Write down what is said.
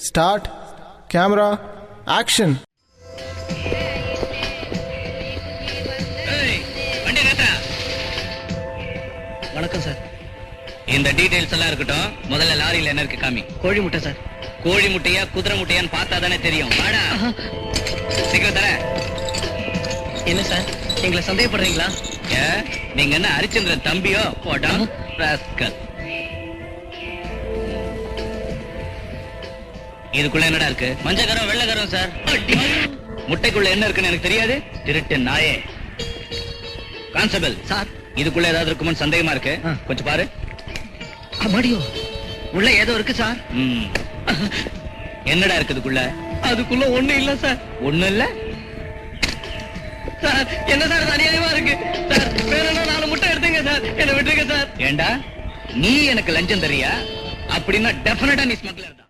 Start camera action. வணக்கம் sir. இந்த details எல்லாம் இருக்கட்டும். முதல்ல லாரியில என்ன இருக்கு காமி. கோழி முட்டை சார். கோழி முட்டையா குதிரை முட்டையான்னு பார்த்தா தானே தெரியும். வாடா சீக்கிரம் தர. என்ன சார் எங்களை சந்தேகப்படுறீங்களா? நீங்க என்ன ஹரிச்சந்திரன் தம்பியோ? போடா ராஸ்கல். இதுக்குள்ள என்னடா இருக்கு? மஞ்சக்கரம் வெள்ளக்கரம் சார். முட்டைக்குள்ள என்ன இருக்குன்னு எனக்கு தெரியாது. திருட்டு நாயே. கான்ஸ்டபிள் சார், இதுக்குள்ள ஏதாவது இருக்குமோன்னு சந்தேகமா இருக்கு. கொஞ்சம் பாரு. அம்மாடியோ, உள்ள ஏதோ இருக்கு சார். என்னடா இருக்குதுக்குள்ள? அதுக்குள்ள ஒண்ணு இல்ல சார். ஒண்ணு இல்ல சார். என்ன சார் இது அநியாயமா இருக்கு சார். வேணும்னா 4 முட்டை எடுத்துங்க சார். என்ன விட்டுருங்க சார். ஏண்டா நீ எனக்கு லஞ்சம் தரியா? அப்படின்னா டெஃபினட்டா நீ ஸ்மக்லர் தான்.